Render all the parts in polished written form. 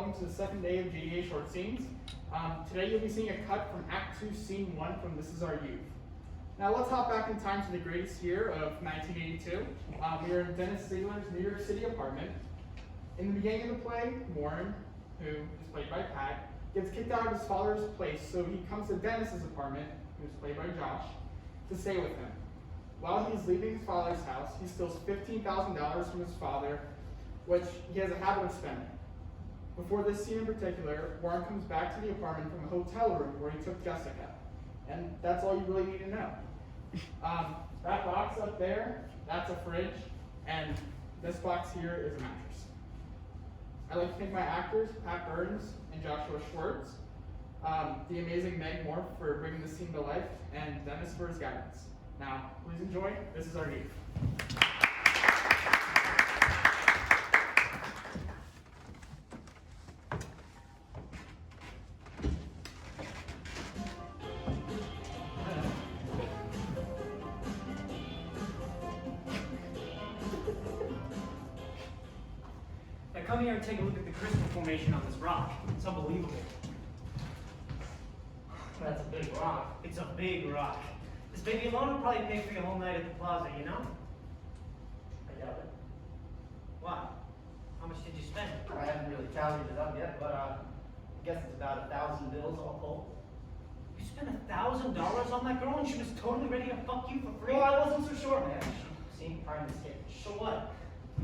welcome to the second day of JDA Short Scenes. Today you'll be seeing a cut from Act 2, Scene 1 from This Is Our Youth. Now let's hop back in time to the greatest year of 1982. We are in Dennis Ziegler's New York City apartment. In the beginning of the play, Warren, who is played by Pat, gets kicked out of his father's place, so he comes to Dennis's apartment, who's played by Josh, to stay with him. While he's leaving his father's house, he steals $15,000 from his father, which he has a habit of spending. Before this scene in particular, Warren comes back to the apartment from a hotel room where he took Jessica. And that's all you really need to know. That box up there, that's a fridge, and this box here is a mattress. I'd like to thank my actors, Pat Byrnes and Joshua Schwirtz, the amazing Meghan Moore for bringing this scene to life, and Dennis for his guidance. Now, please enjoy This Is Our Youth. Come here and take a look at the crystal formation on this rock. It's unbelievable. That's a big rock. It's a big rock. This baby alone would probably pay for your whole night at the plaza, you know? I doubt it. Why? How much did you spend? I haven't really tallied it up yet, but I guess it's about 1,000 bills all told. You spent $1,000 on that girl and she was totally ready to fuck you for free? Well, I wasn't so sure, man. She seemed kind of scared. So what?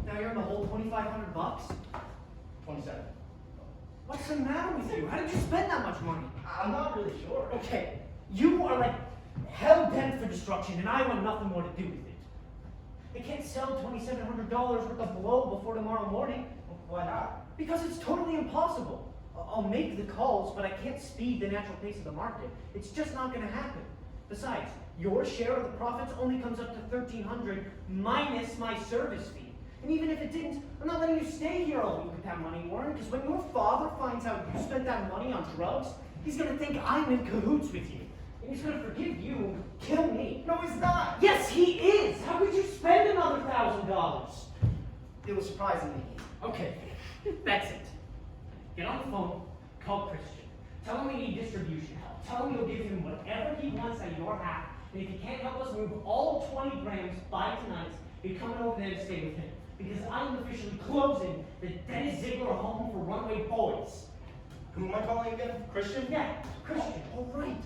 Now you're in the whole $2,500? 27. What's the matter with you? How did you spend that much money? I'm not really sure. Okay, you are like hell-bent for destruction and I want nothing more to do with it. They can't sell $2,700 worth of blow before tomorrow morning. Why not? Because it's totally impossible. I'll make the calls, but I can't speed the natural pace of the market. It's just not going to happen. Besides, your share of the profits only comes up to $1,300 minus my service fee. And even if it didn't, I'm not letting you stay here all week with that money, Warren, because when your father finds out you spent that money on drugs, he's going to think I'm in cahoots with you. And he's going to forgive you and kill me. No, he's not. Yes, he is. How could you spend another $1,000? It was surprisingly easy. Okay, that's it. Get on the phone, call Christian. Tell him we need distribution help. Tell him you'll give him whatever he wants at your half. And if he can't help us move all 20 grams by tonight, you're coming over there to stay with him. Because I'm officially closing the Dennis Ziegler home for runaway boys. Who am I calling again? Christian? Yeah, Christian, all right.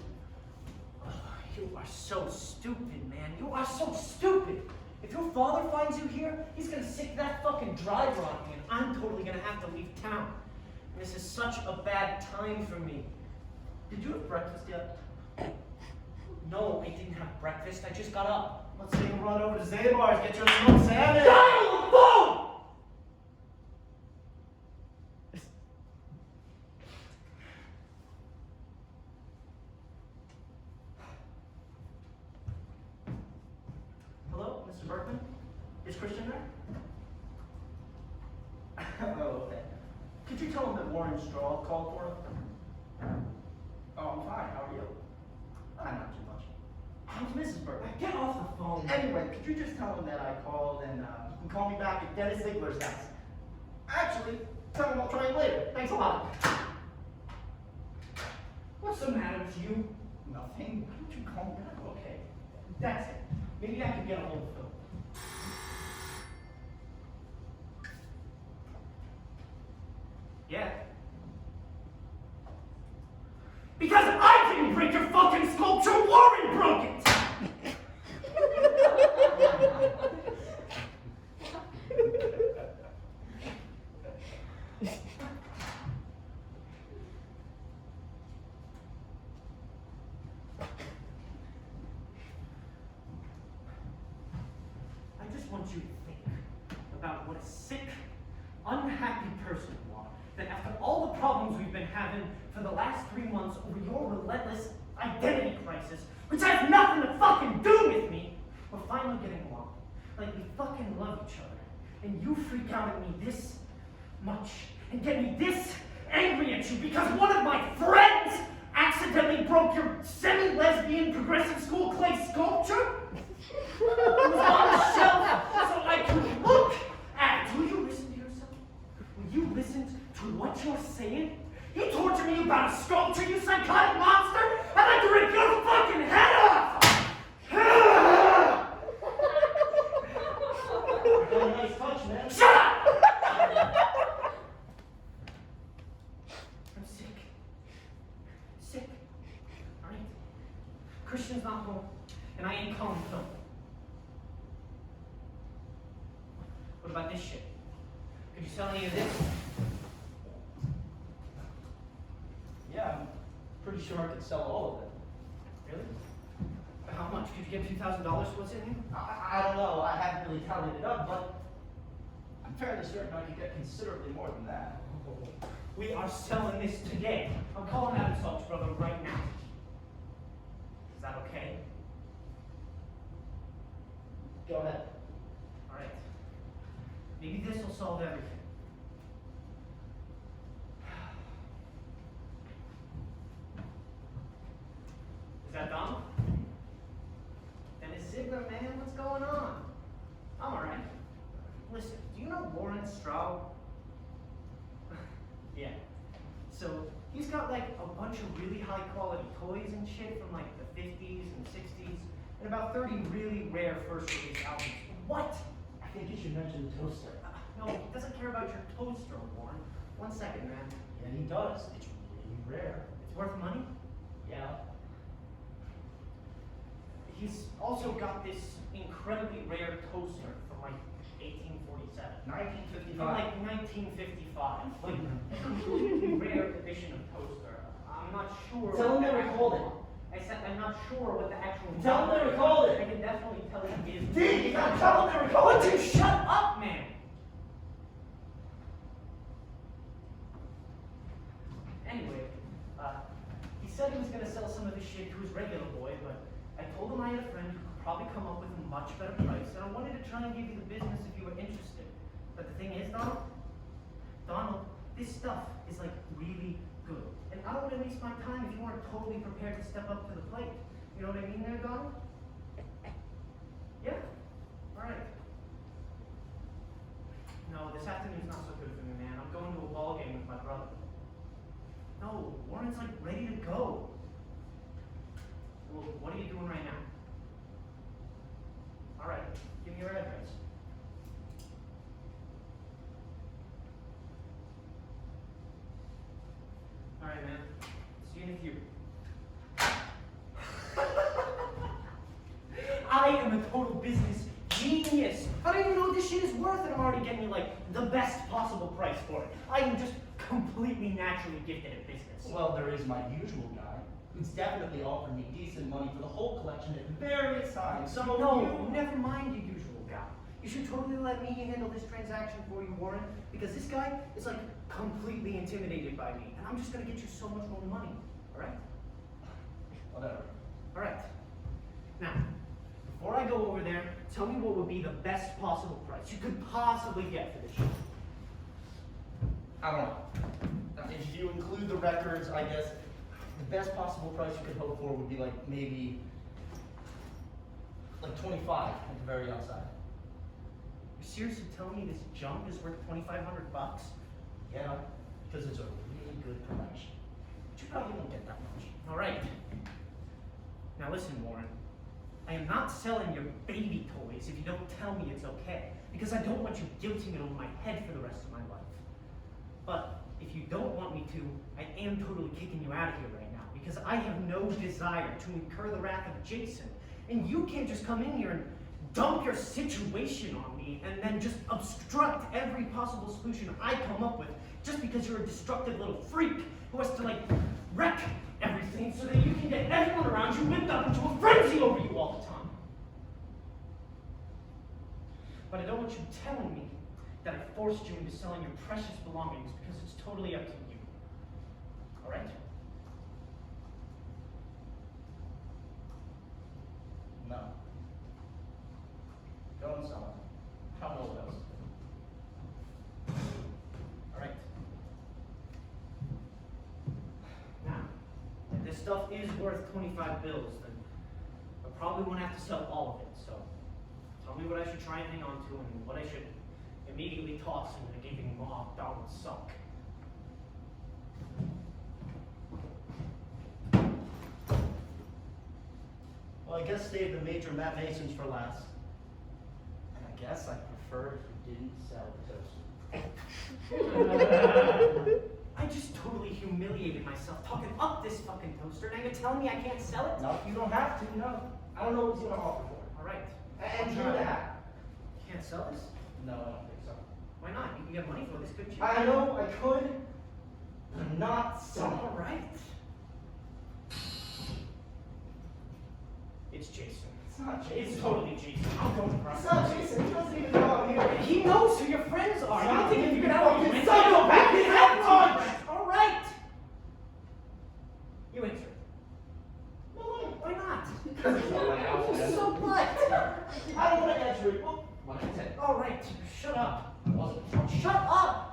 Oh, you are so stupid, man. You are so stupid. If your father finds you here, he's gonna sick that fucking driver on me, and I'm totally gonna have to leave town. And this is such a bad time for me. Did you have breakfast yet? No, I didn't have breakfast. I just got up. Let's take a run over to Zabar's, get your smoked salmon. Dial on the phone! Hello, Mr. Berkman? Is Christian there? Oh, okay. Could you tell him that Warren Straw called for him? Oh, I'm fine. How are you? I'm not too much. How's Mrs. Berkman? Get off the phone. Anyway, could you just tell him that I called and you can call me back at Dennis Ziegler's house? Actually, tell him I'll try it later. Thanks a lot. What's the matter with you? Nothing. Why don't you call me back? Okay, that's it. Maybe I can get a hold of Phil. Yeah. Because I didn't break your fucking sculpture, Warren broke it! I just want you to think about what a sick, unhappy person you are, that after all the problems we've been having for the last 3 months over your relentless identity crisis, which has nothing to fucking do with me, we're finally getting along. Like we fucking love each other. And you freak out at me this much and get me this angry at you because one of my friends accidentally broke your semi-lesbian progressive school clay sculpture? It was on the shelf so I could look at it. Will you listen to yourself? Will you listen to what you're saying? Really nice touch, man. Shut up! I'm sick. Sick. Alright? Christian's not home, and I ain't calling Phil. What about this shit? Could you sell any of this? Yeah, I'm pretty sure I could sell all of it. Really? How much? Could you get $2,000 for what's in here? I don't know. I haven't really tallied it up, but I'm fairly certain I could get considerably more than that. We are selling this today. I'm calling out insults, brother, right now. Is that okay? Go ahead. Alright. Maybe this will solve everything. Is that done? Dennis Ziegler, man, what's going on? I'm alright. Listen, do you know Warren Straub? Yeah. So, he's got like a bunch of really high quality toys and shit from like the 50s and 60s, and about 30 really rare first release albums. What? I think you should mention the toaster. No, he doesn't care about your toaster, Warren. 1 second, man. Yeah, he does. It's really rare. It's worth money? Yeah. He's also got this incredibly rare toaster from like 1847. 1955. From like 1955. Like a completely rare edition of toaster. I'm not sure. Tell him what the they actual- recalled it. I said I'm not sure what the actual. Tell him they number is. recalled it. I can definitely tell you it is. Dude, you gotta tell him they recalled Would it. you shut up, man? Anyway, he said he was gonna sell some of this shit to his regular boy, but I told him I had a friend who could probably come up with a much better price, and I wanted to try and give you the business if you were interested. But the thing is, Donald, this stuff is like really good. And I don't want to waste my time if you weren't totally prepared to step up to the plate. You know what I mean there, Donald? Yeah? Alright. No, this afternoon's not so good for me, man. I'm going to a ball game with my brother. No, Warren's like ready to go. Well, what are you doing right now? Alright, give me your address. Alright, man. See you in a few. I am a total business genius. I don't even know what this shit is worth, and I'm already getting you like the best possible price for it. I am just completely naturally gifted at business. Well, there is my usual guy, who's definitely offered me decent money for the whole collection at various times. Some of No, you... never mind your usual guy. You should totally let me handle this transaction for you, Warren, because this guy is like completely intimidated by me, and I'm just gonna get you so much more money. All right? Whatever. All right. Now, before I go over there, tell me what would be the best possible price you could possibly get for this shit. I don't know. If you include the records, I guess the best possible price you could hope for would be like maybe like 25 at the very outside. You're seriously telling me this junk is worth $2,500? Yeah, because it's a really good collection. But you probably won't get that much. All right. Now listen, Warren. I am not selling your baby toys if you don't tell me it's okay, because I don't want you guilting it over my head for the rest of my life. But if you don't want me to, I am totally kicking you out of here right now, because I have no desire to incur the wrath of Jason. And you can't just come in here and dump your situation on me and then just obstruct every possible solution I come up with just because you're a destructive little freak who has to like wreck everything so that you can get everyone around you whipped up into a frenzy over you all the time. But I don't want you telling me that I forced you into selling your precious belongings because it's totally up to you. All right? No. Go and sell it. How old else? All right. Now, if this stuff is worth 25 bills, then I probably won't have to sell all of it. So, tell me what I should try and hang on to and what I should immediately toss into the gaping maw Donald suck. Well, I guess save the major Matt Masons for last. And I guess I prefer if you didn't sell the toaster. I just totally humiliated myself talking up this fucking toaster. Now you're telling me I can't sell it? No, you don't have to, no. I don't know what he's gonna offer for it. All right. And true that. You can't sell this? No, I don't think so. Why not? You can get money for this, couldn't you? I know I could, but I'm not selling. All right. It's Jason. It's not Jason. It's totally Jason. I'm going to It's not Jason. He doesn't even know I'm here. He knows who your friends are. You don't think if you get out of Fucking your psychopath. you He's have not to. All right. You answer. No, Why not? because it's not my house. So what? I don't want to answer it. Well, What I said. All right. Shut up. I wasn't. Shut up.